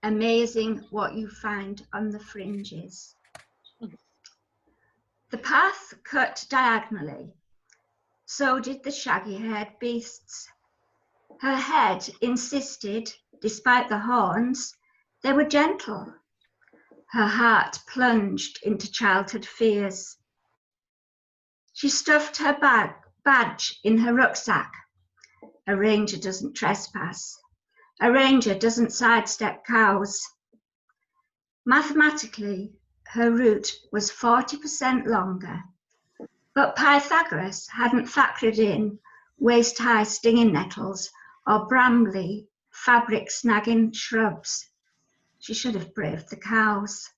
Amazing what you find on the fringes. The path cut diagonally. So did the shaggy-haired beasts. Her head insisted, despite the horns, they were gentle. Her heart plunged into childhood fears. She stuffed her badge in her rucksack. A ranger doesn't trespass. A ranger doesn't sidestep cows. Mathematically, her route was 40% longer, but Pythagoras hadn't factored in waist-high stinging nettles or brambly fabric-snagging shrubs. She should have braved the cows.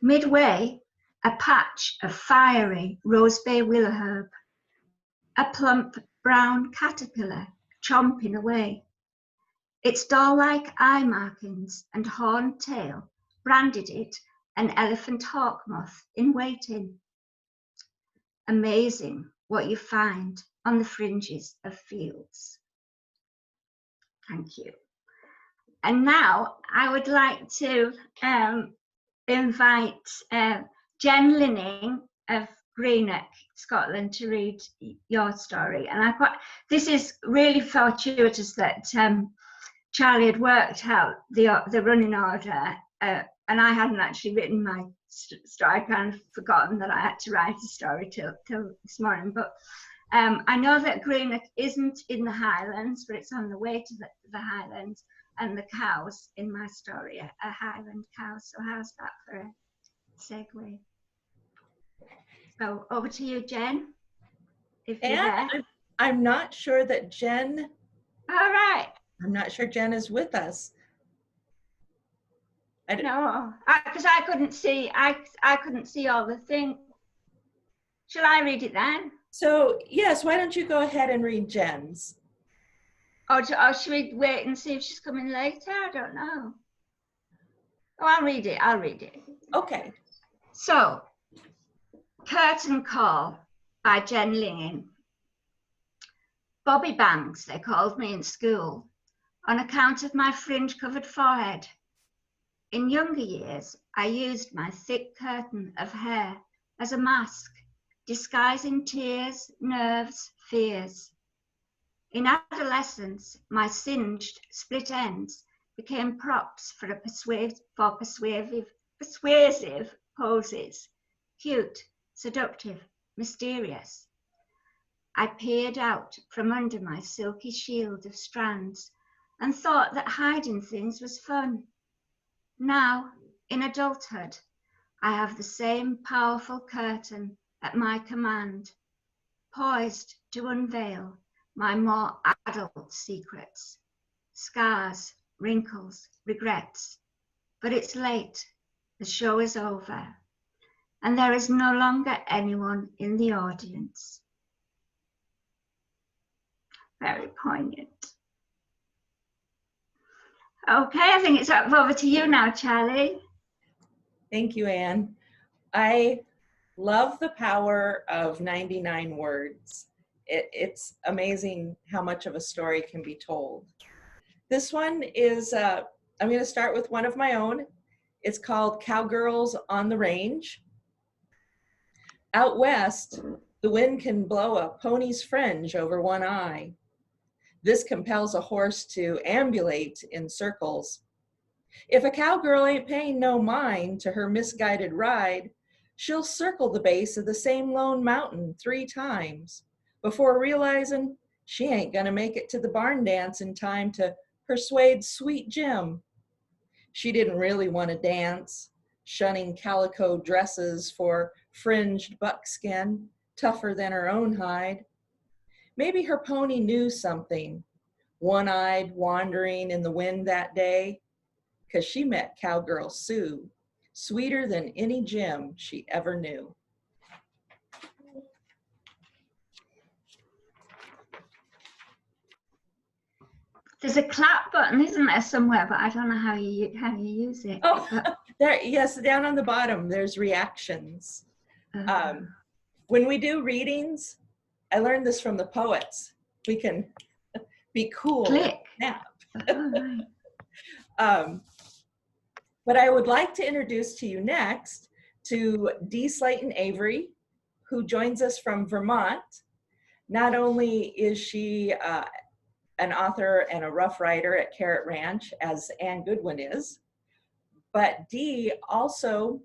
Midway, a patch of fiery rosebay willow, a plump brown caterpillar chomping away. Its doll-like eye markings and horned tail branded it an elephant hawk moth in waiting. Amazing what you find on the fringes of fields. Thank you. And now I would like to invite Jen Linning of Greenock, Scotland, to read your story. And this is really fortuitous that Charlie had worked out the running order, and I hadn't actually written my story. I kind of forgotten that I had to write a story till this morning. But I know that Greenock isn't in the Highlands, but it's on the way to the Highlands, and the cows in my story are Highland cows. So how's that for a segue? So over to you, Jen, if you're there. I'm not sure that Jen. All right. I'm not sure Jen is with us. No, because I couldn't see. I couldn't see all the thing. Shall I read it then? So yes, why don't you go ahead and read Jen's? Or should we wait and see if she's coming later? I don't know. Oh, I'll read it. Okay. So, Curtain Call by Jen Linning. Bobby Bangs, they called me in school, on account of my fringe-covered forehead. In younger years, I used my thick curtain of hair as a mask, disguising tears, nerves, fears. In adolescence, my singed split ends became props for persuasive poses, cute, seductive, mysterious. I peered out from under my silky shield of strands and thought that hiding things was fun. Now, in adulthood, I have the same powerful curtain at my command, poised to unveil my more adult secrets, scars, wrinkles, regrets. But it's late, the show is over, and there is no longer anyone in the audience. Very poignant. Okay, I think it's over to you now, Charlie. Thank you, Anne. I love the power of 99 words. It's amazing how much of a story can be told. This one is, I'm going to start with one of my own. It's called Cowgirls on the Range. Out west, the wind can blow a pony's fringe over one eye. This compels a horse to ambulate in circles. If a cowgirl ain't paying no mind to her misguided ride, she'll circle the base of the same lone mountain 3 times before realizing she ain't gonna make it to the barn dance in time to persuade Sweet Jim. She didn't really want to dance, shunning calico dresses for fringed buckskin, tougher than her own hide. Maybe her pony knew something, one-eyed wandering in the wind that day, 'cause she met Cowgirl Sue, sweeter than any Jim she ever knew. There's a clap button, isn't there, somewhere, but I don't know how you use it. Oh, there, yes, down on the bottom, there's reactions. When we do readings, I learned this from the poets. We can be cool. Click. Snap. Oh, right. But I would like to introduce to you next to Dee Slayton Avery, who joins us from Vermont. Not only is she an author and a rough rider at Carrot Ranch, as Anne Goodwin is, but Dee also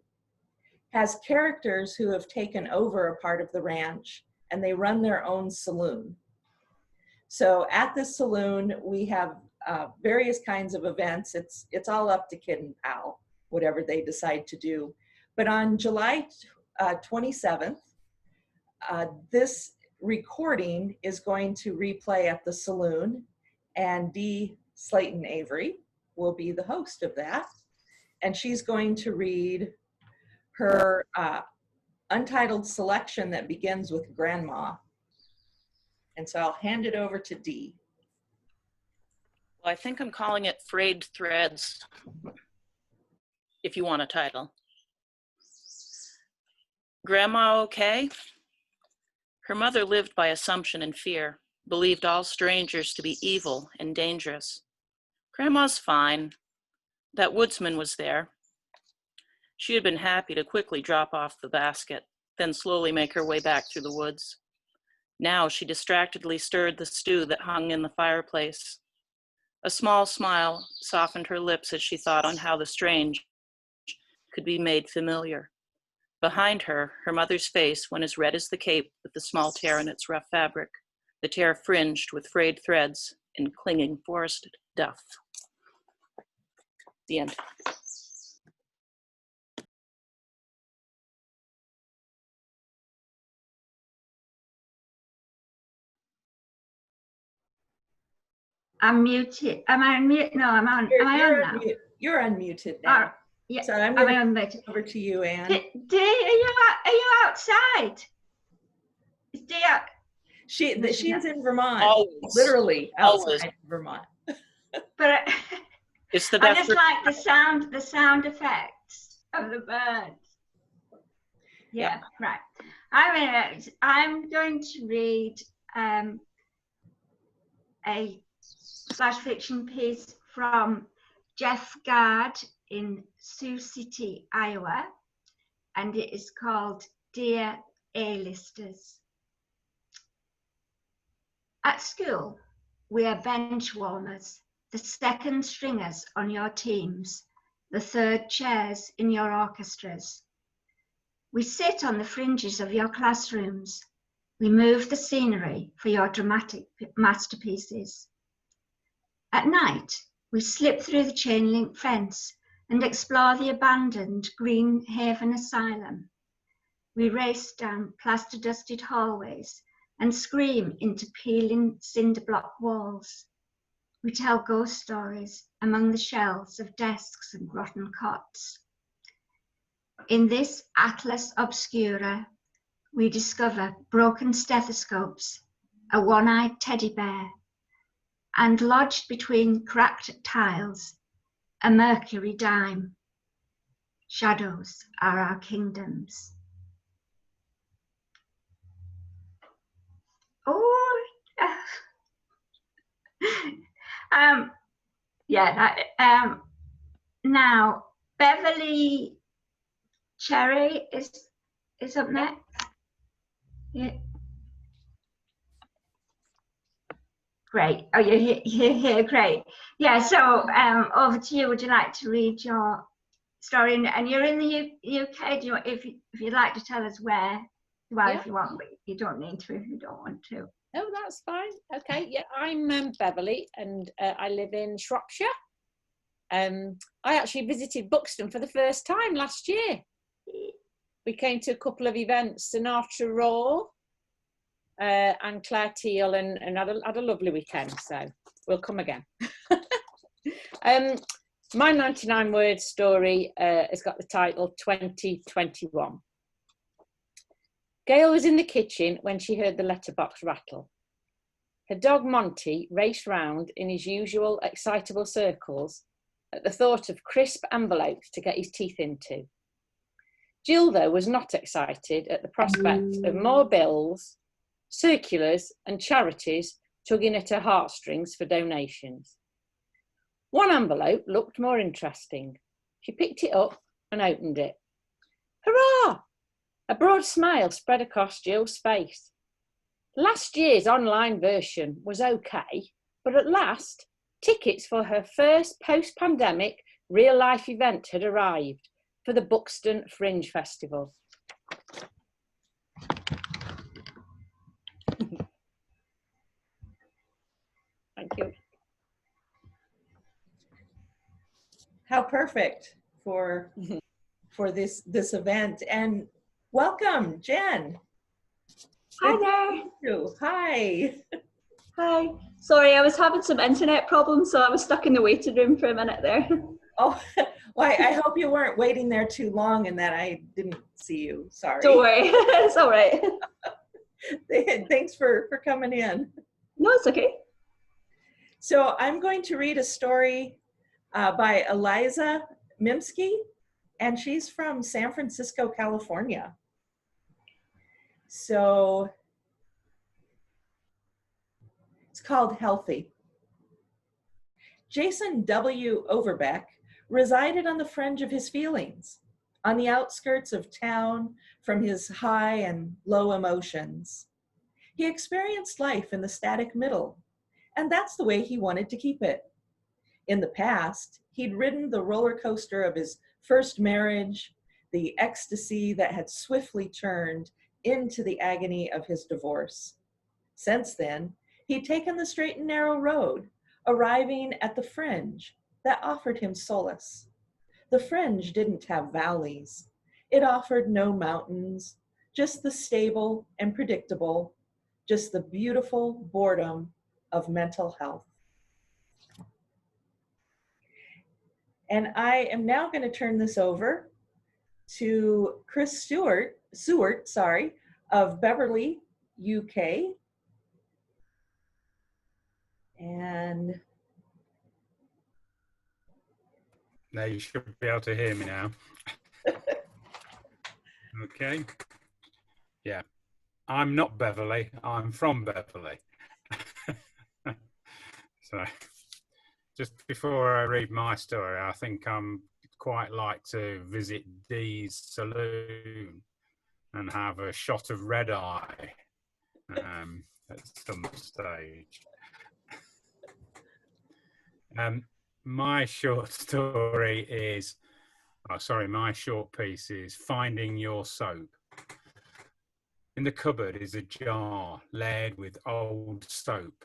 has characters who have taken over a part of the ranch, and they run their own saloon. So at this saloon, we have various kinds of events. It's all up to Kid and Pal, whatever they decide to do. But on July 27th, this recording is going to replay at the saloon, and Dee Slayton Avery will be the host of that. And she's going to read her untitled selection that begins with Grandma. And so I'll hand it over to Dee. Well, I think I'm calling it Frayed Threads, if you want a title. Grandma okay? Her mother lived by assumption and fear, believed all strangers to be evil and dangerous. Grandma's fine. That woodsman was there. She had been happy to quickly drop off the basket, then slowly make her way back through the woods. Now she distractedly stirred the stew that hung in the fireplace. A small smile softened her lips as she thought on how the strange could be made familiar. Behind her, her mother's face went as red as the cape with the small tear in its rough fabric, the tear fringed with frayed threads and clinging forest duff. The end. I'm muted. Am I unmuted? No, I'm on. Am I on now? You're unmuted now. Yeah. So I'm Am going I to unmuted? over to you, Anne. Dee, are you outside? Is Dee out? She's in Vermont. Always. Literally outside Always. Vermont. But It's the I best. just like the sound effects of the birds. Yeah, right. I'm going to read a flash fiction piece from Jeff Gard in Sioux City, Iowa, and it is called Dear A-Listers. At school, we are bench warmers, the second stringers on your teams, the third chairs in your orchestras. We sit on the fringes of your classrooms. We move the scenery for your dramatic masterpieces. At night, we slip through the chain link fence and explore the abandoned Green Haven Asylum. We race down plaster-dusted hallways and scream into peeling cinder block walls. We tell ghost stories among the shelves of desks and rotten cots. In this Atlas Obscura, we discover broken stethoscopes, a one-eyed teddy bear, and lodged between cracked tiles, a mercury dime. Shadows are our kingdoms. Oh, now Beverly Cherry is up next. Yeah. Great. Oh, you're here. Great. Yeah. So over to you. Would you like to read your story? And you're in the UK. Do you, if you'd like to tell us where? Well, yeah. If you want, but you don't need to if you don't want to. No, that's fine. Okay. Yeah, I'm Beverly, and I live in Shropshire. I actually visited Buxton for the first time last year. We came to a couple of events, Sinatra Raw and Claire Teal, and had a lovely weekend. So we'll come again. My 99-word story has got the title 2021. Gail was in the kitchen when she heard the letterbox rattle. Her dog Monty raced round in his usual excitable circles at the thought of crisp envelopes to get his teeth into. Jill, though, was not excited at the prospect of more bills, circulars and charities tugging at her heartstrings for donations. One envelope looked more interesting. She picked it up and opened it. Hurrah! A broad smile spread across Jill's face. Last year's online version was okay, but at last, tickets for her first post-pandemic real-life event had arrived for the Buxton Fringe Festival. Thank you. How perfect for this event. And welcome, Jen. Hi there. You. Hi. Hi. Sorry, I was having some internet problems, so I was stuck in the waiting room for a minute there. Oh, well, I hope you weren't waiting there too long and that I didn't see you. Sorry. Don't worry, it's all right. Thanks for coming in. No, it's okay. So I'm going to read a story by Eliza Mimsky, and she's from San Francisco, California. So it's called Healthy. Jason W. Overbeck resided on the fringe of his feelings, on the outskirts of town from his high and low emotions. He experienced life in the static middle, and that's the way he wanted to keep it. In the past, he'd ridden the roller coaster of his first marriage, the ecstasy that had swiftly turned into the agony of his divorce. Since then, he'd taken the straight and narrow road, arriving at the fringe that offered him solace. The fringe didn't have valleys. It offered no mountains, just the stable and predictable, just the beautiful boredom of mental health. And I am now going to turn this over to Chris Seward, of Beverly, UK. And now you should be able to hear me now. Okay. Yeah. I'm not Beverly, I'm from Beverly. So just before I read my story, I think I'm quite like to visit Dee's saloon and have a shot of red eye at some stage. My short story is, my short piece is Finding Your Soap. In the cupboard is a jar laid with old soap.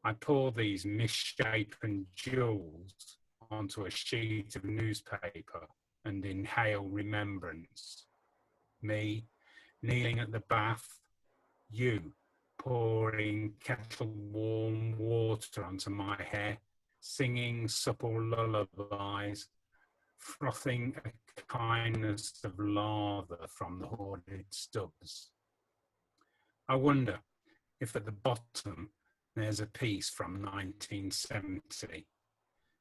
I pour these misshapen jewels onto a sheet of newspaper and inhale remembrance. Me kneeling at the bath, you pouring kettle warm water onto my hair, singing supple lullabies, frothing a kindness of lather from the hoarded stubs. I wonder if at the bottom there's a piece from 1970,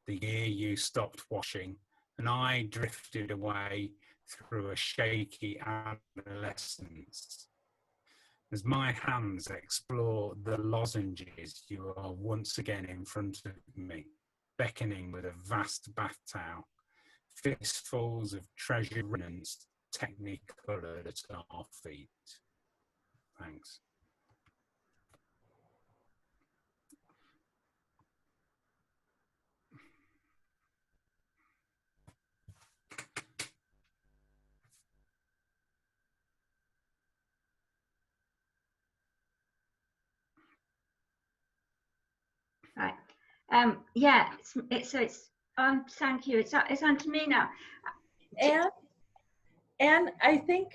the year you stopped washing and I drifted away through a shaky adolescence. As my hands explore the lozenges, you are once again in front of me, beckoning with a vast bath towel, fistfuls of treasured remnants technicolored at our feet. Thanks. Right. Yeah, it's thank you. It's on to me now. And I think,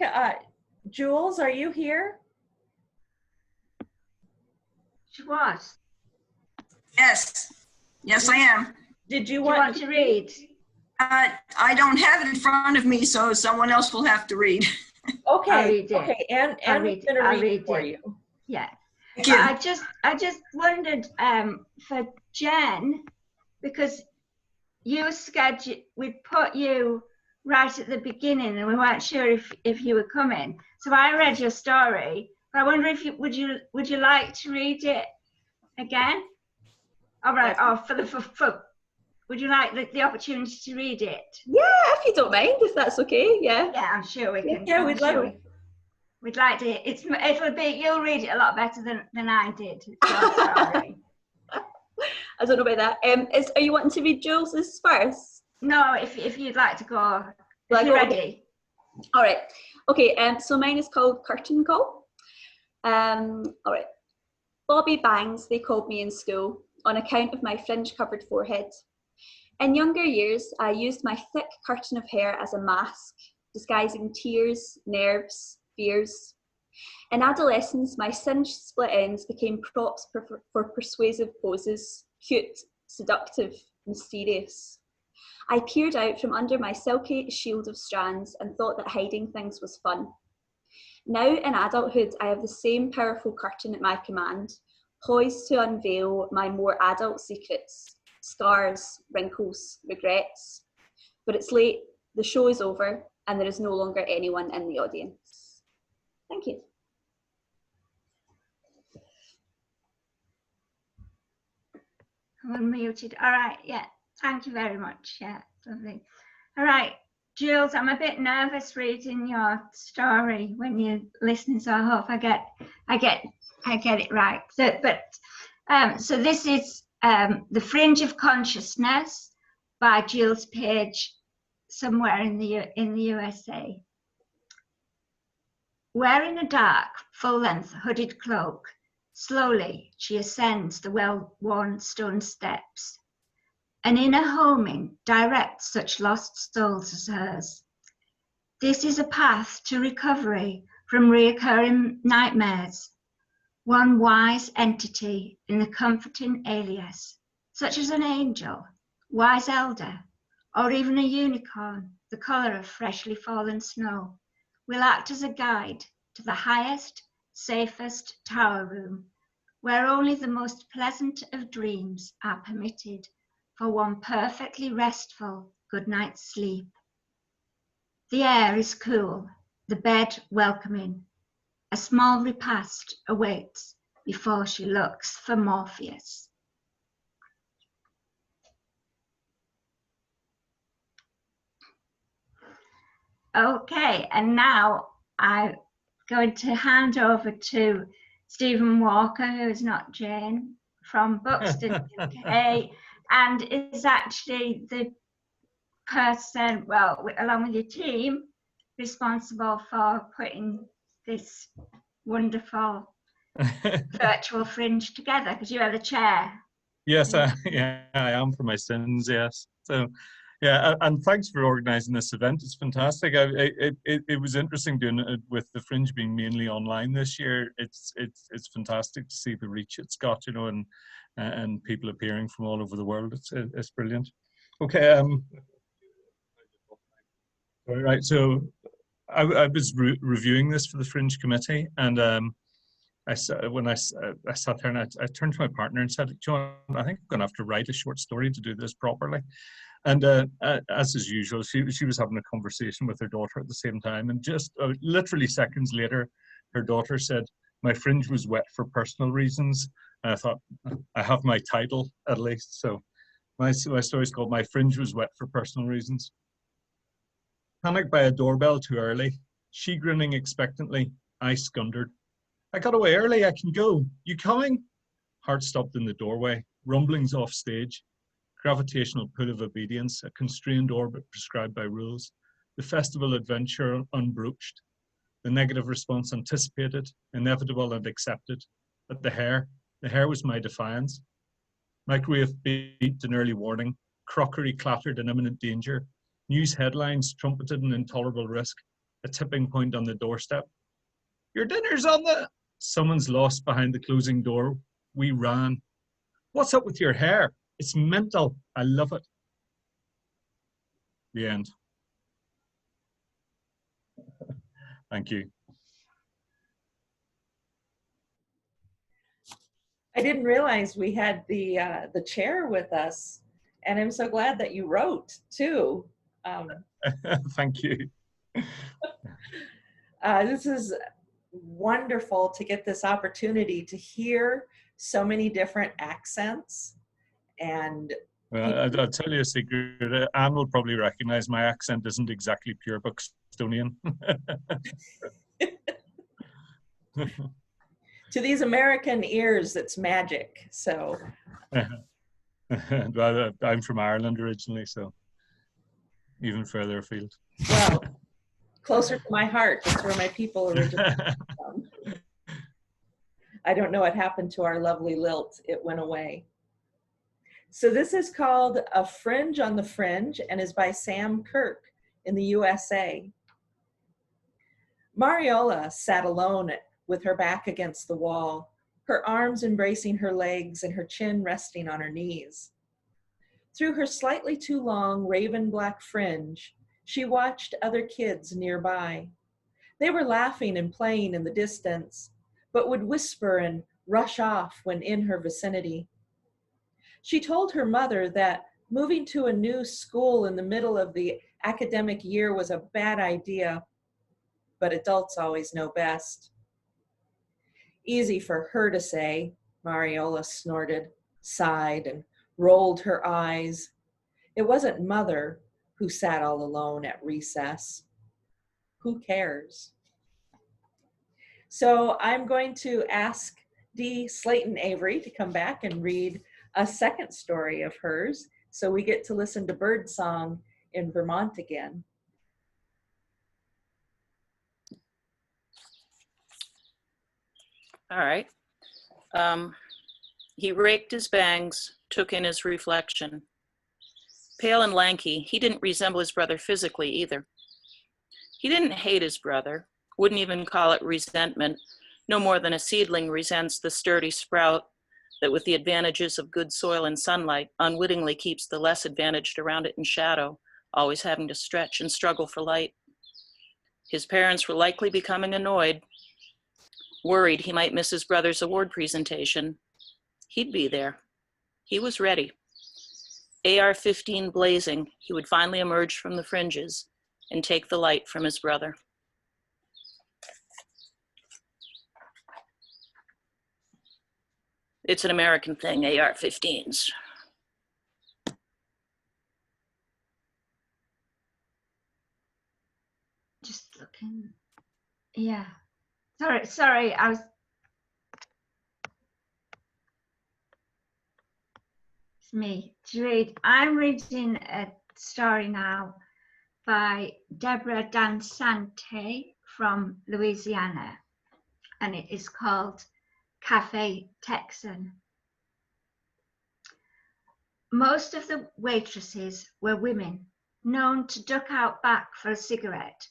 Jules, are you here? She was. Yes, yes, I am. Did you Do you want to read? I don't have it in front of me, so someone else will have to read. Okay. I'll read it. Okay. And we're going to read it for you. Yeah. Thank you. I just wondered for Jen, because you scheduled, we'd put you right at the beginning and we weren't sure if you were coming. So I read your story. But I wonder if would you like to read it again? All right. Oh, would you like the opportunity to read it? Yeah, if you don't mind, if that's okay. Yeah. Yeah, I'm sure we can. Yeah, we'd love it. We'd like to. It'll be. You'll read it a lot better than I did. It's your story. I don't know about that. Are you wanting to read Jules's first? No, if you'd like to go. Will I If you're go? ready. All right. Okay. So mine is called Curtain Call. All right. Bobby Bangs, they called me in school on account of my fringe-covered forehead. In younger years, I used my thick curtain of hair as a mask, disguising tears, nerves, fears. In adolescence, my singed split ends became props for persuasive poses, cute, seductive, mysterious. I peered out from under my silky shield of strands and thought that hiding things was fun. Now in adulthood, I have the same powerful curtain at my command, poised to unveil my more adult secrets, scars, wrinkles, regrets. But it's late, the show is over, and there is no longer anyone in the audience. Thank you. I'm unmuted. All right, yeah. Thank you very much. Yeah, lovely. All right, Jules, I'm a bit nervous reading your story when you're listening, so I hope I get it right. So this is The Fringe of Consciousness by Jules Page, somewhere in the USA. Wearing a dark, full-length hooded cloak, slowly she ascends the well-worn stone steps. An inner homing directs such lost souls as hers. This is a path to recovery from reoccurring nightmares. One wise entity in the comforting alias, such as an angel, wise elder, or even a unicorn, the colour of freshly fallen snow, will act as a guide to the highest, safest tower room, where only the most pleasant of dreams are permitted for one perfectly restful good night's sleep. The air is cool, the bed welcoming. A small repast awaits before she looks for Morpheus. Okay, and now I'm going to hand over to Stephen Walker, who is not Jane, from Buxton, UK, and is actually the person, well, along with your team, responsible for putting this wonderful virtual fringe together, because you are the chair. Yes, yeah, I am for my sins, yes. So, yeah, and thanks for organising this event. It's fantastic. It was interesting doing it with the fringe being mainly online this year. It's fantastic to see the reach it's got, you know, and people appearing from all over the world. It's brilliant. Okay, all right. So I was reviewing this for the Fringe Committee, and I sat there and I turned to my partner and said, "John, I think I'm going to have to write a short story to do this properly." And as is usual, she was having a conversation with her daughter at the same time, and just literally seconds later, her daughter said, "My fringe was wet for personal reasons." And I thought, I have my title at least. So my story is called "My Fringe Was Wet for Personal Reasons." Panicked by a doorbell too early, she grinning expectantly, I scundered. "I got away early, I can go. You coming?" Heart stopped in the doorway, rumblings off stage, gravitational pull of obedience, a constrained orbit prescribed by rules, the festival adventure unbroached, the negative response anticipated, inevitable and accepted. But the hair was my defiance. Microwave beeped an early warning, crockery clattered in imminent danger, news headlines trumpeted an intolerable risk, a tipping point on the doorstep. "Your dinner's on the..." Someone's lost behind the closing door. We ran. "What's up with your hair? It's mental. I love it." The end. Thank you. I didn't realize we had the chair with us, and I'm so glad that you wrote too. Thank you. This is wonderful to get this opportunity to hear so many different accents and I'll tell you a secret. Anne will probably recognize my accent isn't exactly pure Buxtonian. To these American ears, it's magic. So, Well, I'm from Ireland originally, so even further afield. well, closer to my heart. That's where my people originally come from. I don't know what happened to our lovely lilt. It went away. So this is called A Fringe on the Fringe and is by Sam Curt in the USA. Mariola sat alone with her back against the wall, her arms embracing her legs and her chin resting on her knees. Through her slightly too long raven black fringe, she watched other kids nearby. They were laughing and playing in the distance, but would whisper and rush off when in her vicinity. She told her mother that moving to a new school in the middle of the academic year was a bad idea, but adults always know best. Easy for her to say, Mariola snorted, sighed, and rolled her eyes. It wasn't Mother who sat all alone at recess. Who cares? So I'm going to ask Dee Slayton Avery to come back and read a second story of hers, so we get to listen to birdsong in Vermont again. All right. He raked his bangs, took in his reflection. Pale and lanky, he didn't resemble his brother physically either. He didn't hate his brother, wouldn't even call it resentment, no more than a seedling resents the sturdy sprout that with the advantages of good soil and sunlight unwittingly keeps the less advantaged around it in shadow, always having to stretch and struggle for light. His parents were likely becoming annoyed, worried he might miss his brother's award presentation. He'd be there. He was ready. AR-15 blazing, he would finally emerge from the fringes and take the light from his brother. It's an American thing, AR-15s. Just looking. Yeah. Sorry, I was. It's me to read. I'm reading a story now by Deborah Dansante from Louisiana, and it is called Cafe Texan. Most of the waitresses were women, known to duck out back for a cigarette,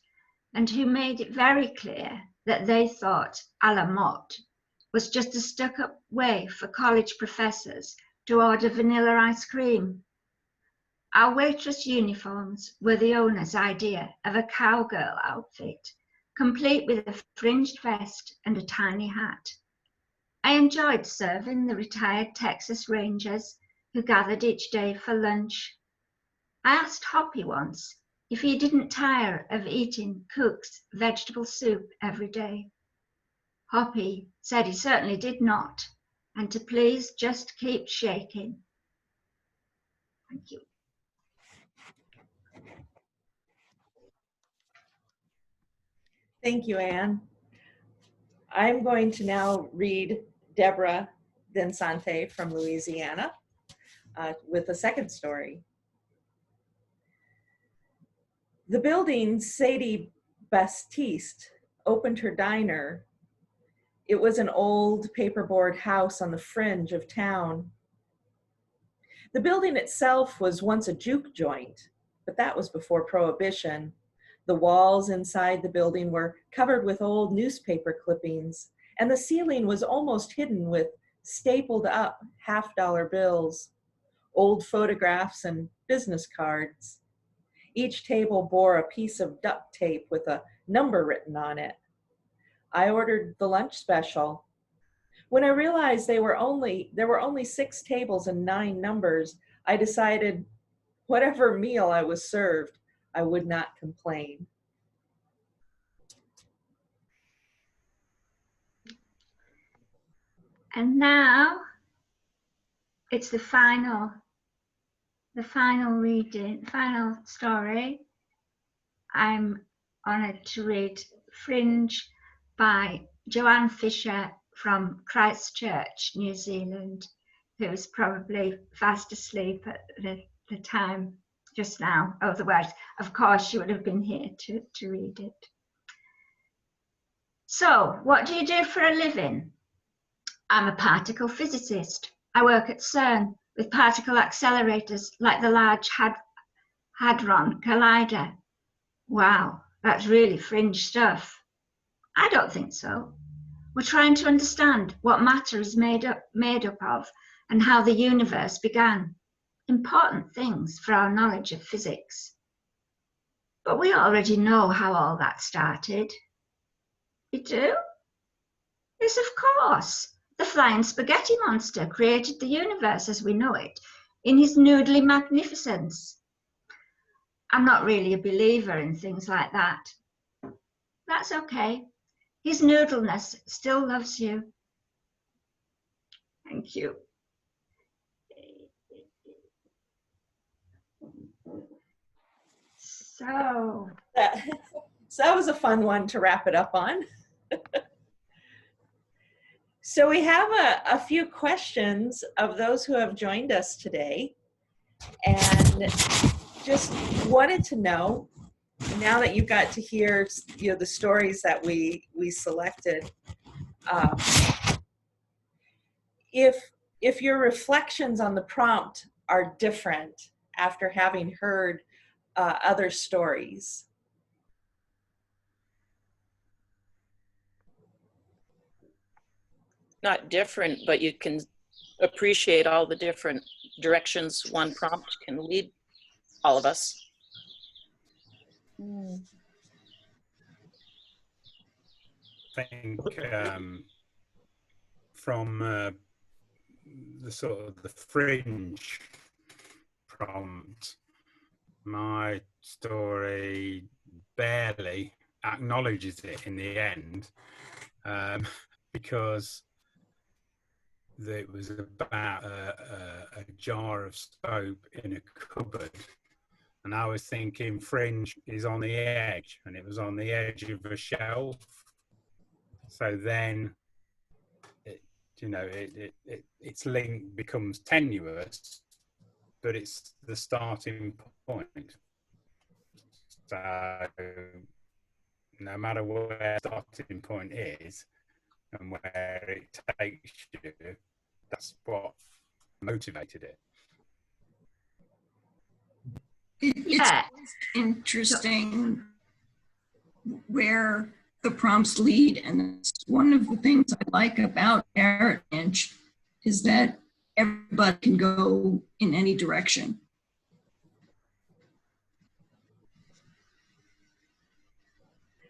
and who made it very clear that they thought a la mode was just a stuck-up way for college professors to order vanilla ice cream. Our waitress uniforms were the owner's idea of a cowgirl outfit, complete with a fringed vest and a tiny hat. I enjoyed serving the retired Texas Rangers who gathered each day for lunch. I asked Hoppy once if he didn't tire of eating Cook's vegetable soup every day. Hoppy said he certainly did not, and to please just keep shaking. Thank you. Thank you, Anne. I'm going to now read Deborah Dansante from Louisiana with a second story. The building Sadie Bastiste opened her diner. It was an old paperboard house on the fringe of town. The building itself was once a juke joint, but that was before Prohibition. The walls inside the building were covered with old newspaper clippings, and the ceiling was almost hidden with stapled up half-dollar bills, old photographs, and business cards. Each table bore a piece of duct tape with a number written on it. I ordered the lunch special. When I realized there were only 6 tables and 9 numbers, I decided whatever meal I was served, I would not complain. And now it's the final the final story. I'm honoured to read Fringe by Joanne Fisher from Christchurch, New Zealand, who's probably fast asleep at the time just now. Otherwise, of course, she would have been here to read it. So, what do you do for a living? I'm a particle physicist. I work at CERN with particle accelerators like the Large Hadron Collider. Wow, that's really fringe stuff. I don't think so. We're trying to understand what matter is made up of and how the universe began. Important things for our knowledge of physics. But we already know how all that started. You do? Yes, of course. The flying spaghetti monster created the universe as we know it in his noodly magnificence. I'm not really a believer in things like that. That's okay. His noodleness still loves you. Thank you. So that was a fun one to wrap it up on. So we have a few questions of those who have joined us today, and just wanted to know, now that you got to hear, the stories that we selected, if your reflections on the prompt are different after having heard other stories. Not different, but you can appreciate all the different directions one prompt can lead all of us. I think from the sort of the fringe prompt, my story barely acknowledges it in the end, because it was about a jar of soap in a cupboard, and I was thinking fringe is on the edge, and it was on the edge of a shelf. So then, its link becomes tenuous, but it's the starting point. So no matter where the starting point is and where it takes you, that's what motivated it. It's interesting where the prompts lead, and it's one of the things I like about Carrot Inch is that everybody can go in any direction.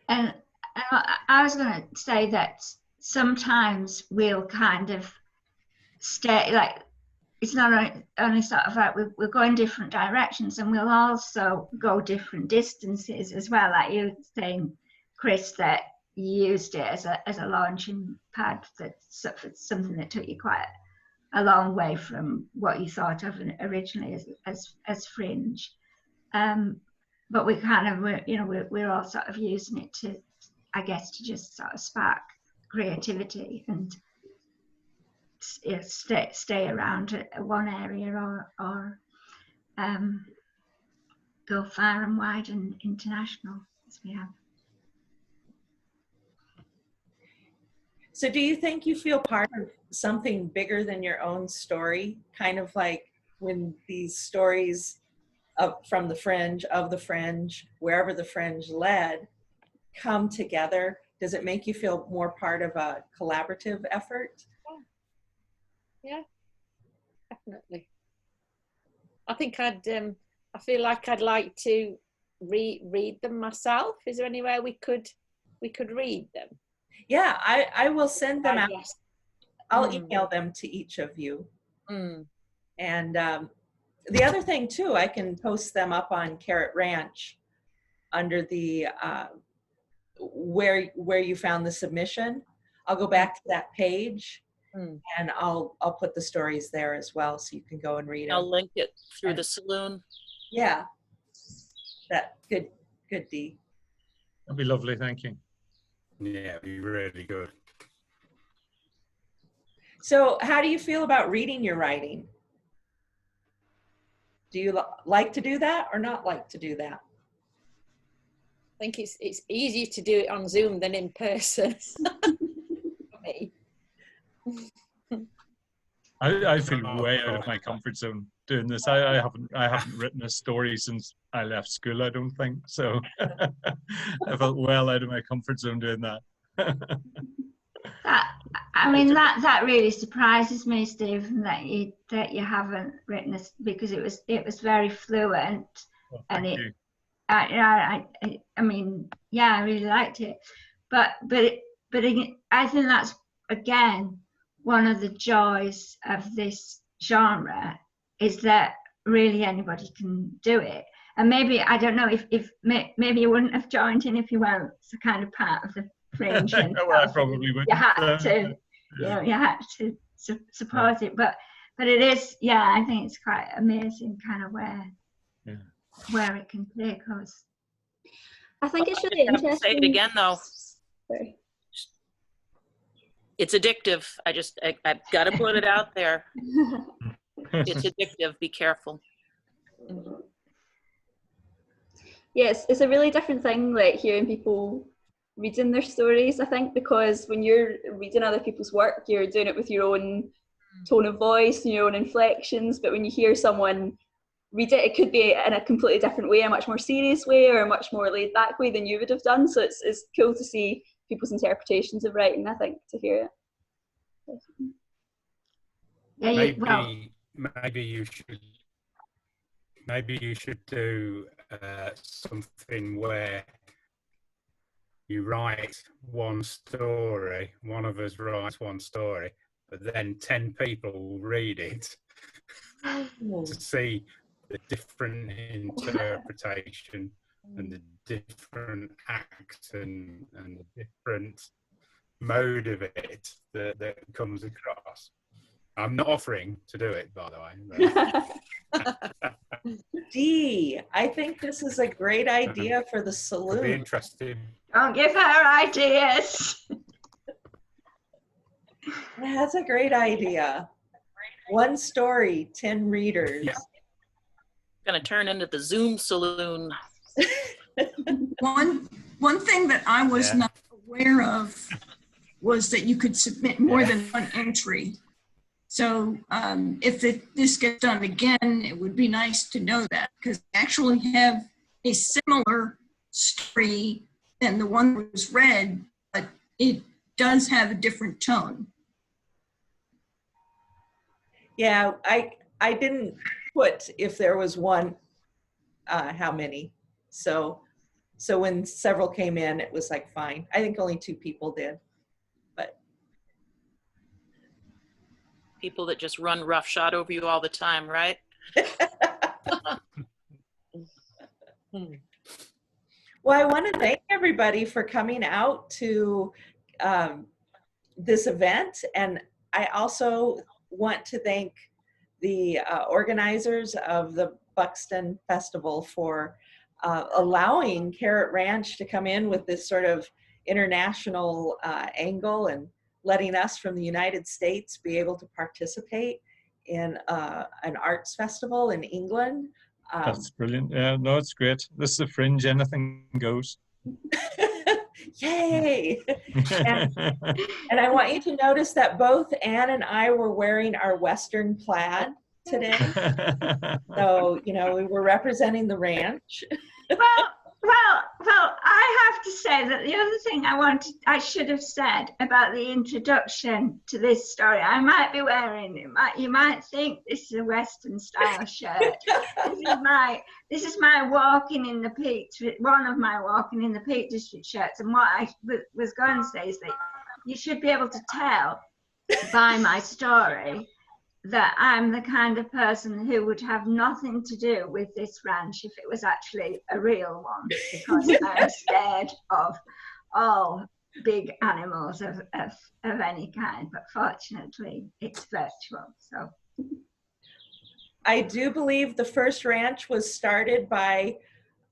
And I was going to say that sometimes we'll kind of stay, like, it's not only sort of like we're going different directions, and we'll also go different distances as well. Like you were saying, Chris, that you used it as a launching pad. That's something that took you quite a long way from what you thought of originally as fringe. But we kind of, we're all sort of using it to, I guess, to just sort of spark creativity and stay around one area or go far and wide and international as we have. So do you think you feel part of something bigger than your own story? Kind of like when these stories from the fringe, of the fringe, wherever the fringe led, come together, does it make you feel more part of a collaborative effort? Yeah, definitely. I think I feel like I'd like to read them myself. Is there anywhere we could read them? Yeah, I will send them out. Yes. I'll email them to each of you. And the other thing too, I can post them up on Carrot Ranch under the where you found the submission. I'll go back to that page And I'll put the stories there as well, so you can go and read them. I'll link it through the saloon. Yeah, that good, Dee. That'd be lovely, thank you. Yeah, it'd be really good. So how do you feel about reading your writing? Do you like to do that or not like to do that? I think it's easier to do it on Zoom than in person. For me. I feel way out of my comfort zone doing this. I haven't written a story since I left school, I don't think. So I felt well out of my comfort zone doing that. That really surprises me, Stephen, that you haven't written because it was very fluent. Well, and thank you. I really liked it, but I think that's again one of the joys of this genre, is that really anybody can do it. And maybe, I don't know, if maybe you wouldn't have joined in if you weren't the kind of part of the Fringe. And well, I probably would. You had to, you had to support it. But it is, I think it's quite amazing kind of where it can take us. I think it's really interesting. Say it again, though. Sorry. It's addictive. I've got to put it out there. It's addictive. Be careful. Yes, it's a really different thing, like hearing people reading their stories, I think, because when you're reading other people's work, you're doing it with your own tone of voice and your own inflections. But when you hear someone read it, it could be in a completely different way, a much more serious way or a much more laid back way than you would have done. So it's cool to see people's interpretations of writing, I think, to hear it. Maybe you should do something where you write one story, one of us writes one story, but then 10 people will read it to see the different interpretation and the different act and the different mode of it that comes across. I'm not offering to do it, by the way. Dee, I think this is a great idea for the saloon. It'd be interesting. Don't give her ideas. That's a great idea. One story, 10 readers. Yeah. Going to turn into the Zoom saloon. One thing that I was not aware of was that you could submit more than one entry. So if this gets done again, it would be nice to know that, because I actually have a similar story than the one that was read, but it does have a different tone. Yeah, I didn't put if there was one, how many. So when several came in, it was like, fine. I think only 2 people did. But People that just run roughshod over you all the time, right? well, I want to thank everybody for coming out to this event. And I also want to thank the organizers of the Buxton Festival for allowing Carrot Ranch to come in with this sort of international angle and letting us from the United States be able to participate in an arts festival in England. That's brilliant. Yeah, no, it's great. This is a Fringe, anything goes. Yay! And I want you to notice that both Anne and I were wearing our Western plaid today. So, we were representing the ranch. Well, I have to say that the other thing I should have said about the introduction to this story, I might be wearing it. You might think this is a Western style shirt. This is my Walking in the Peak, one of my Walking in the Peak District shirts. And what I was going to say is that you should be able to tell by my story that I'm the kind of person who would have nothing to do with this ranch if it was actually a real one, because I'm scared of all big animals of any kind, but fortunately it's virtual. So I do believe the first ranch was started by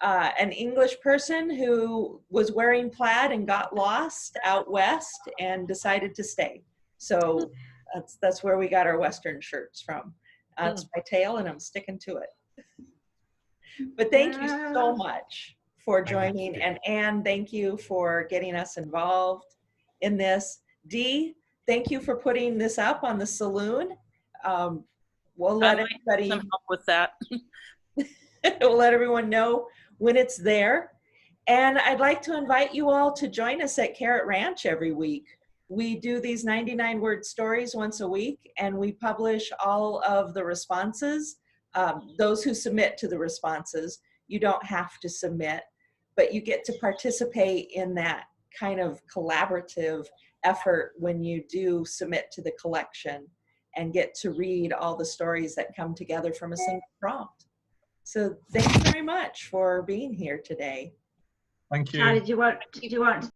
an English person who was wearing plaid and got lost out west and decided to stay. So that's where we got our Western shirts from. That's my tale, and I'm sticking to it. But thank you so much for joining. And Anne, thank you for getting us involved in this. Dee, thank you for putting this up on the Saloon. We'll let everybody some help with that. we'll let everyone know when it's there. And I'd like to invite you all to join us at Carrot Ranch every week. We do these 99-word stories once a week, and we publish all of the responses. Those who submit to the responses, you don't have to submit, but you get to participate in that kind of collaborative effort when you do submit to the collection and get to read all the stories that come together from a single prompt. So thank you very much for being here today. Thank you. Charlie, do you want